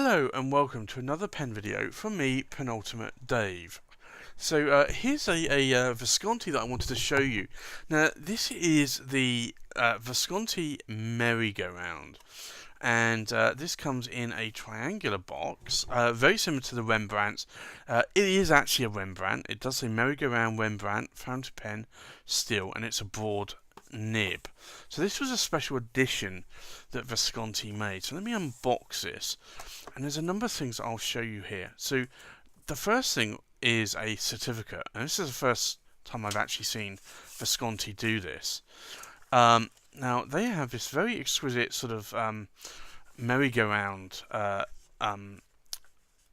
Hello and welcome to another pen video from me, Penultimate Dave. So here's a Visconti that I wanted to show you. Now this is the Visconti Merry Go Round, and this comes in a triangular box, very similar to the Rembrandts. It is actually a Rembrandt. It does say Merry Go Round Rembrandt, fountain pen, steel, and it's a broad nib. So this was a special edition that Visconti made. So let me unbox this, and there's a number of things that I'll show you here. So the first thing is a certificate, and this is the first time I've actually seen Visconti do this. Now they have this very exquisite sort of merry-go-round.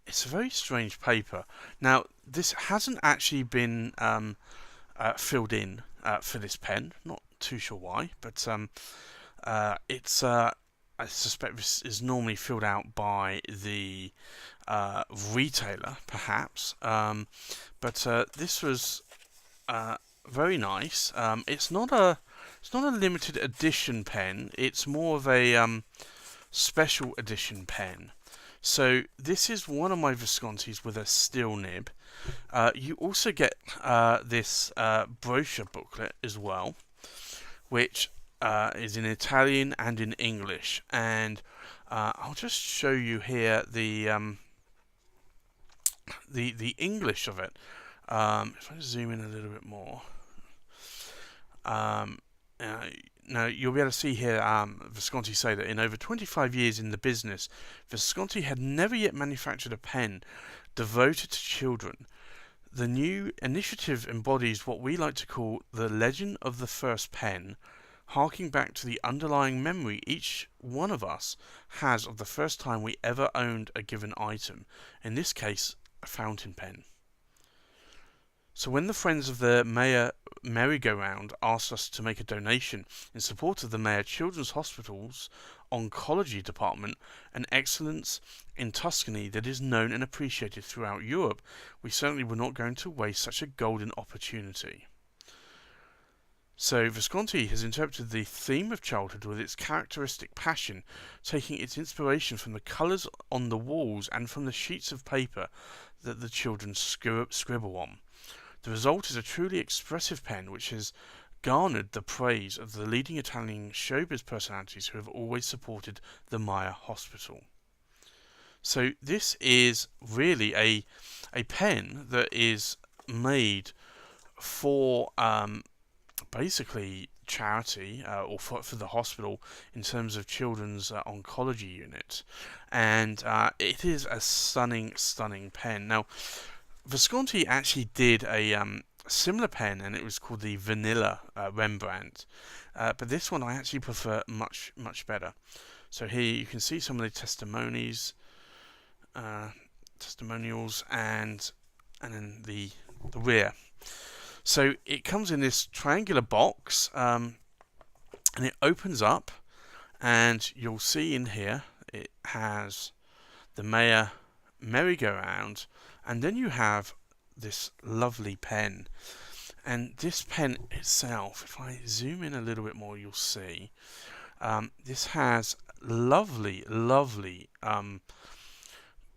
It's a very strange paper. Now this hasn't actually been filled in for this pen. Not too sure why, but it's I suspect this is normally filled out by the retailer, perhaps. But this was very nice. It's not a limited edition pen. It's more of a special edition pen. So this is one of my Viscontis with a steel nib. You also get this brochure booklet as well, which is in Italian and in English. And I'll just show you here the English of it. If I zoom in a little bit more. Now you'll be able to see here Visconti say that in over 25 years in the business, Visconti had never yet manufactured a pen devoted to children. The new initiative embodies what we like to call the legend of the first pen, harking back to the underlying memory each one of us has of the first time we ever owned a given item, in this case a fountain pen. So when the Friends of the Mayor Merry Go Round asked us to make a donation in support of the Mayor Children's Hospital's oncology department, an excellence in Tuscany that is known and appreciated throughout Europe, we certainly were not going to waste such a golden opportunity. So Visconti has interpreted the theme of childhood with its characteristic passion, taking its inspiration from the colours on the walls and from the sheets of paper that the children scribble on. The result is a truly expressive pen which has garnered the praise of the leading Italian showbiz personalities who have always supported the Maya Hospital. So this is really a pen that is made for basically charity or for the hospital in terms of children's oncology unit, and it is a stunning pen. Now Visconti actually did a similar pen, and it was called the Vanilla Rembrandt, but this one I actually prefer much better. So here you can see some of the testimonials, and then the rear. So it comes in this triangular box, and it opens up, and you'll see in here it has the Mayor Merry Go Round, and then you have this lovely pen. And this pen itself, if I zoom in a little bit more, you'll see this has lovely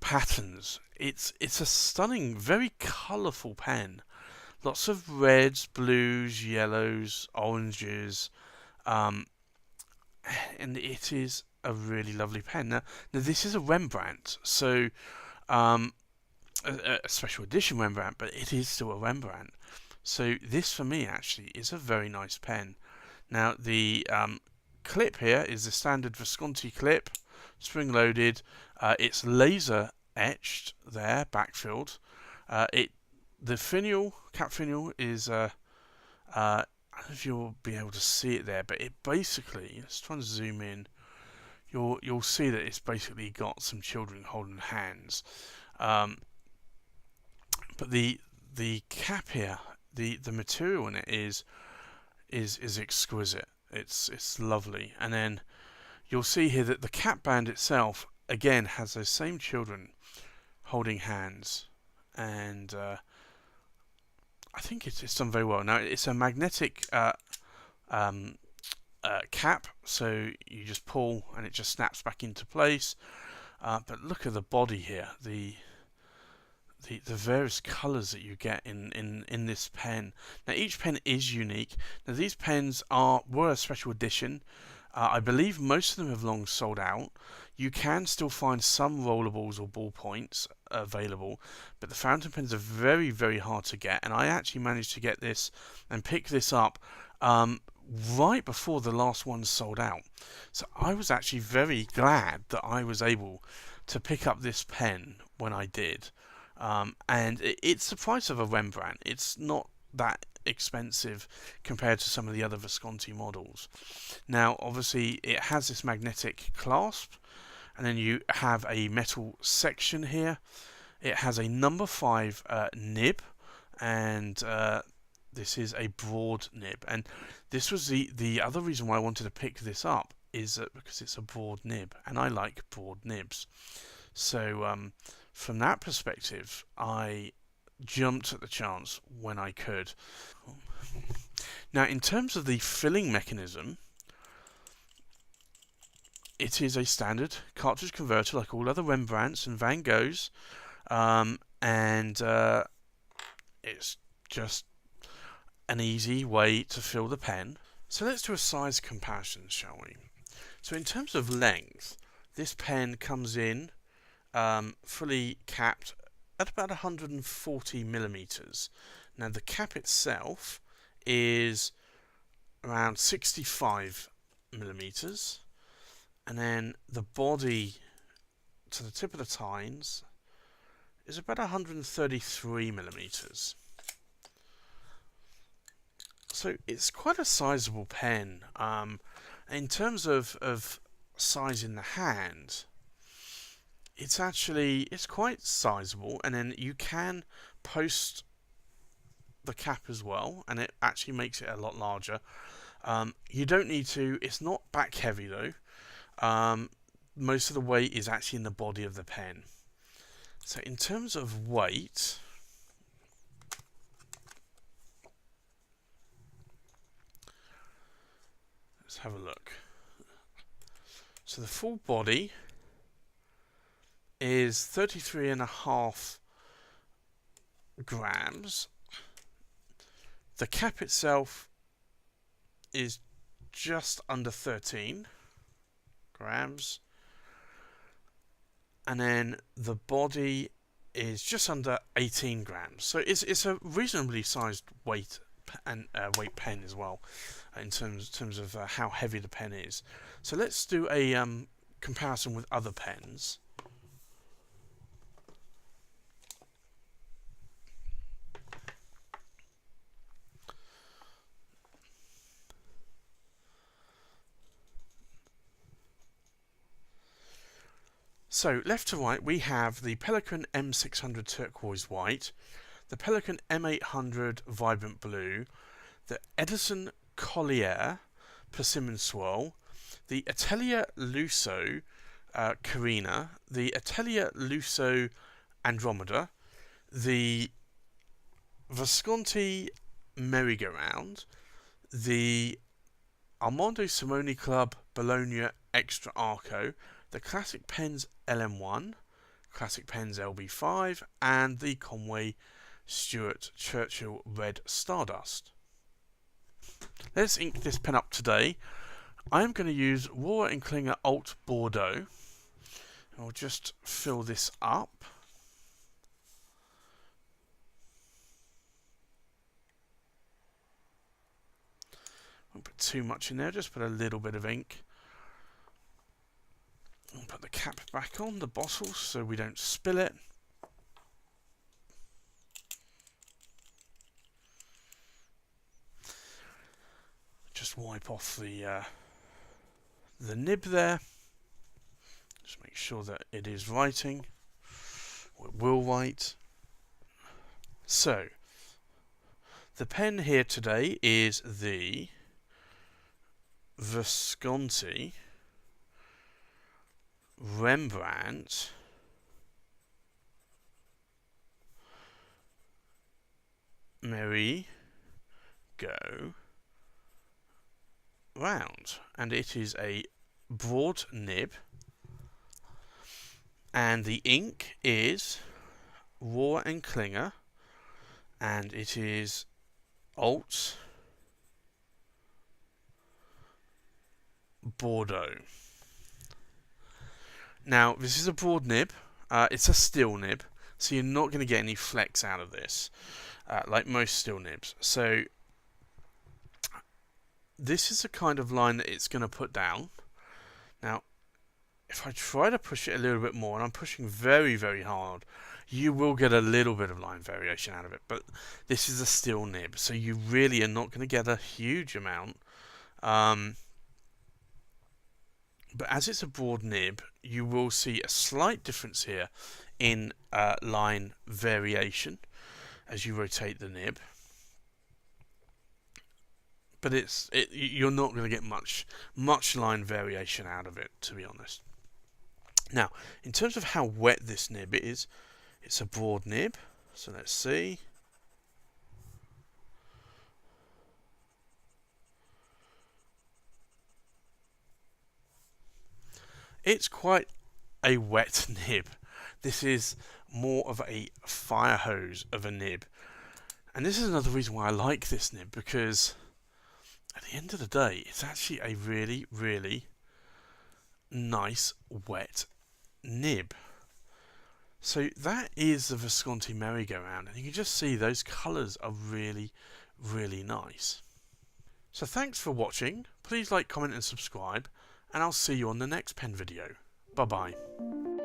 patterns. It's a stunning, very colourful pen. Lots of reds, blues, yellows, oranges, and it is a really lovely pen. Now this is a Rembrandt, so a special edition Rembrandt, but it is still a Rembrandt. So this, for me, actually is a very nice pen. Now the clip here is the standard Visconti clip, spring-loaded. It's laser etched there, backfilled. The finial, cap finial, is I don't know if you'll be able to see it there, but it basically, let's try and zoom in. You'll see that it's basically got some children holding hands. But the cap here, the material in it is exquisite. It's lovely. And then you'll see here that the cap band itself again has those same children holding hands, and I think it's done very well. Now it's a magnetic cap, so you just pull and it just snaps back into place. but look at the body here, the various colours that you get in this pen. Now each pen is unique. Now these pens were a special edition. I believe most of them have long sold out. You can still find some rollables or ballpoints available, but the fountain pens are very, very hard to get, and I actually managed to get this and pick this up right before the last one sold out. So I was actually very glad that I was able to pick up this pen when I did. And it's the price of a Rembrandt. It's not that expensive compared to some of the other Visconti models. Now, obviously, it has this magnetic clasp, and then you have a metal section here. It has a number 5 nib, and this is a broad nib. And this was the other reason why I wanted to pick this up, is because it's a broad nib, and I like broad nibs. So from that perspective, I jumped at the chance when I could. Now, in terms of the filling mechanism, it is a standard cartridge converter like all other Rembrandts and Van Goghs, and it's just an easy way to fill the pen. So let's do a size comparison, shall we? So in terms of length, this pen comes in fully capped at about 140 millimeters. Now the cap itself is around 65 millimeters, and then the body to the tip of the tines is about 133 millimeters. So it's quite a sizable pen. In terms of size in the hand, it's quite sizable, and then you can post the cap as well, and it actually makes it a lot larger. You don't need to. It's not back heavy though. Most of the weight is actually in the body of the pen. So in terms of weight, let's have a look. So the full body is 33.5 grams. The cap itself is just under 13 grams, and then the body is just under 18 grams. So it's a reasonably sized weight and weight pen as well, in terms of how heavy the pen is. So let's do a comparison with other pens. So left to right, we have the Pelikan M600 Turquoise White, the Pelikan M800 Vibrant Blue, the Edison Collier Persimmon Swirl, the Atelier Lusso Carina, the Atelier Lusso Andromeda, the Visconti Merry Go Round, the Armando Simoni Club Bologna Extra Arco, the Classic Pens LM1, Classic Pens LB5, and the Conway Stewart Churchill Red Stardust. Let's ink this pen up today. I am going to use Rohrer & Klinger Alt Bordeaux. I'll just fill this up. Won't put too much in there, just put a little bit of ink. I'll put the cap back on the bottle so we don't spill it. Just wipe off the nib there. Just make sure that it is writing, or it will write. So, the pen here today is the Visconti Rembrandt Merry Go Round, and it is a broad nib And the ink is Rohr and Klinger, and it is Alt Bordeaux. Now, this is a broad nib. It's a steel nib, so you're not going to get any flex out of this, like most steel nibs. So this is the kind of line that it's going to put down. Now, if I try to push it a little bit more, and I'm pushing very, very hard, you will get a little bit of line variation out of it. But this is a steel nib, so you really are not going to get a huge amount. But as it's a broad nib, you will see a slight difference here in line variation as you rotate the nib. But you're not going to get much line variation out of it, to be honest. Now, in terms of how wet this nib is, it's a broad nib. So let's see. It's quite a wet nib. This is more of a fire hose of a nib. And this is another reason why I like this nib, because at the end of the day, it's actually a really, really nice wet nib. So that is the Visconti Merry Go Round, and you can just see those colours are really, really nice. So thanks for watching. Please like, comment and subscribe, and I'll see you on the next pen video. Bye bye.